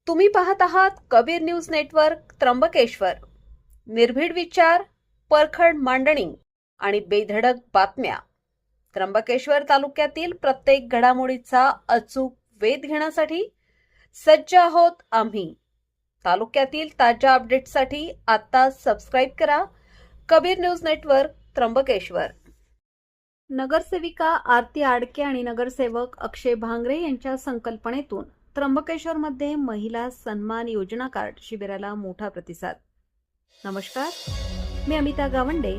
तुम्ही पाहत आहात कबीर न्यूज नेटवर्क त्र्यंबकेश्वर. निर्भीड विचार, परखड मांडणी आणि बेधडक बातम्या. त्र्यंबकेश्वर तालुक्यातील प्रत्येक घडामोडीचा अचूक वेध घेण्यासाठी सज्ज आहोत आम्ही. तालुक्यातील ताज्या अपडेट्ससाठी आता सबस्क्राईब करा कबीर न्यूज नेटवर्क त्र्यंबकेश्वर. नगरसेविका आरती आडके आणि नगरसेवक अक्षय भांगरे यांच्या संकल्पनेतून त्र्यंबकेश्वरमध्ये महिला सन्मान योजना कार्ड शिबिराला मोठा प्रतिसाद. नमस्कार, मी अमिता गावंडे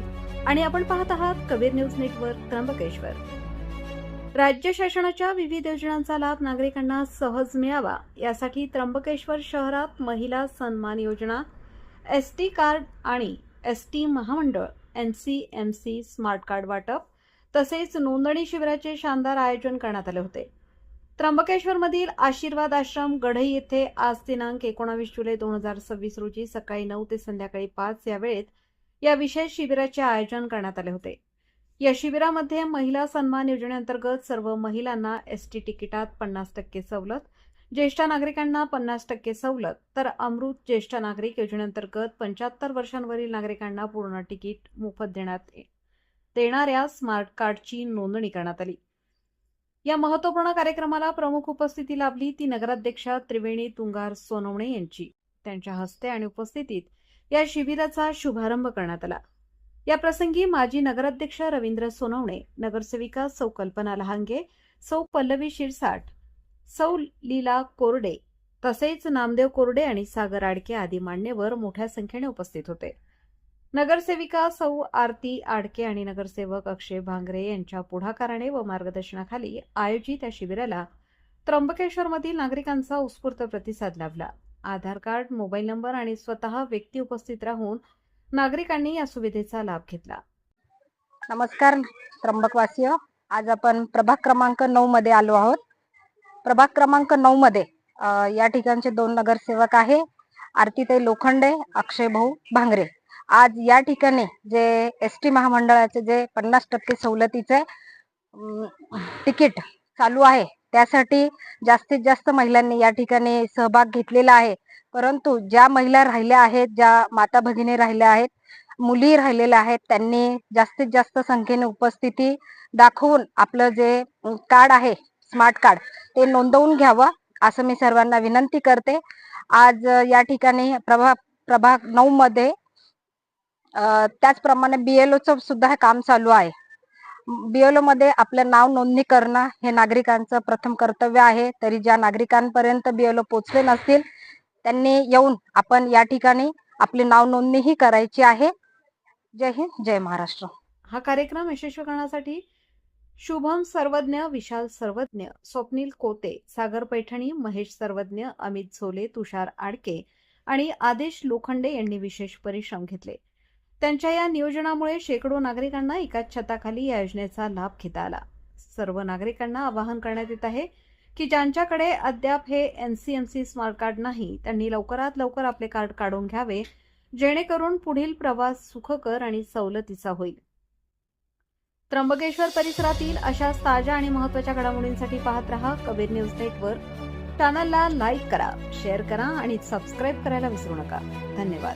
आणि आपण पाहत आहात कबीर न्यूज नेटवर्क त्र्यंबकेश्वर. राज्य शासनाच्या विविध योजनांचा लाभ नागरिकांना सहज मिळावा यासाठी त्र्यंबकेश्वर शहरात महिला सन्मान योजना, एसटी कार्ड आणि एसटी महामंडळ NCMC स्मार्ट कार्ड वाटप तसेच नोंदणी शिबिराचे शानदार आयोजन करण्यात आले होते. त्र्यंबकेश्वरमधील आशीर्वाद आश्रम गढई येथे आज दिनांक 19 जुलै 2026 रोजी सकाळी 9 ते संध्याकाळी 5 या वेळेत या विशेष शिबिराचे आयोजन करण्यात आले होते. या शिबिरामध्ये महिला सन्मान योजनेअंतर्गत सर्व महिलांना एसटी तिकिटात 50% सवलत, ज्येष्ठ नागरिकांना 50% सवलत, तर अमृत ज्येष्ठ नागरिक योजनेअंतर्गत 75 वर्षांवरील नागरिकांना पूर्ण तिकीट मोफत देणाऱ्या स्मार्ट कार्डची नोंदणी करण्यात आली. या महत्त्वपूर्ण कार्यक्रमाला प्रमुख उपस्थिती लाभली ती नगराध्यक्षा त्रिवेणी तुंगार सोनवणे यांची. त्यांच्या हस्ते आणि उपस्थितीत या शिबिराचा शुभारंभ करण्यात आला. या प्रसंगी माजी नगराध्यक्ष रवींद्र सोनवणे, नगरसेविका सौ कल्पना लहांगे, सौ पल्लवी शिरसाट, सौ लीला कोरडे तसेच नामदेव कोरडे आणि सागर आडके आदी मान्यवर मोठ्या संख्येने उपस्थित होते. नगरसेविका सौ आरती आडके आणि नगरसेवक अक्षय भांगरे यांच्या पुढाकाराने व मार्गदर्शनाखाली आयोजित या शिबिराला त्र्यंबकेश्वरमधील नागरिकांचा उत्स्फूर्त प्रतिसाद लाभला. आधार कार्ड, मोबाईल नंबर आणि स्वतः व्यक्ती उपस्थित राहून नागरिकांनी या सुविधेचा लाभ घेतला. नमस्कार त्र्यंबकवासीय, आज आपण प्रभाग क्रमांक 9 मध्ये आलो आहोत. प्रभाग क्रमांक 9 मध्ये या ठिकाणचे 2 नगरसेवक आहे, आरतीताई लोखंडे, अक्षय भाऊ भांगरे. आज या ठिकाणी जे एसटी महामंडळाचे जे 50% सवलतीचे तिकीट चालू आहे त्यासाठी जास्तीत जास्त महिलांनी या ठिकाणी सहभाग घेतलेला आहे. परंतु ज्या महिला राहिल्या आहेत, ज्या माता भगिनी राहिल्या आहेत, मुली राहिलेल्या आहेत, त्यांनी जास्तीत जास्त संख्येने उपस्थिती दाखवून आपलं जे कार्ड आहे स्मार्ट कार्ड ते नोंदवून घ्यावं असं मी सर्वांना विनंती करते. आज या ठिकाणी प्रभाग 9 मध्ये त्याचप्रमाणे BLOचं सुद्धा हे काम चालू आहे. BLO मध्ये आपलं नाव नोंदणी करणं हे नागरिकांचं प्रथम कर्तव्य आहे. तरी ज्या नागरिकांपर्यंत BLO पोहोचले नसतील त्यांनी येऊन आपण या ठिकाणी आपली नाव नोंदणी ही करायची आहे. जय हिंद, जय महाराष्ट्र. हा कार्यक्रम यशस्वी करण्यासाठी शुभम सर्वज्ञ, विशाल सर्वज्ञ, स्वप्नील कोते, सागर पैठणी, महेश सर्वज्ञ, अमित झोले, तुषार आडके आणि आदेश लोखंडे यांनी विशेष परिश्रम घेतले. त्यांच्या या नियोजनामुळे शेकडो नागरिकांना एकाच छताखाली या योजनेचा लाभ घेता आला. सर्व नागरिकांना आवाहन करण्यात येत आहे की ज्यांच्याकडे अद्याप हे NCMC स्मार्ट कार्ड नाही त्यांनी लवकरात लवकर आपले कार्ड काढून घ्यावे, जेणेकरून पुढील प्रवास सुखकर आणि सवलतीचा होईल. त्र्यंबकेश्वर परिसरातील अशाच ताज्या आणि महत्त्वाच्या घडामोडींसाठी पाहत रहा कबीर न्यूज नेटवर्क. चॅनलला लाईक करा, शेअर करा आणि सबस्क्राईब करायला विसरू नका. धन्यवाद.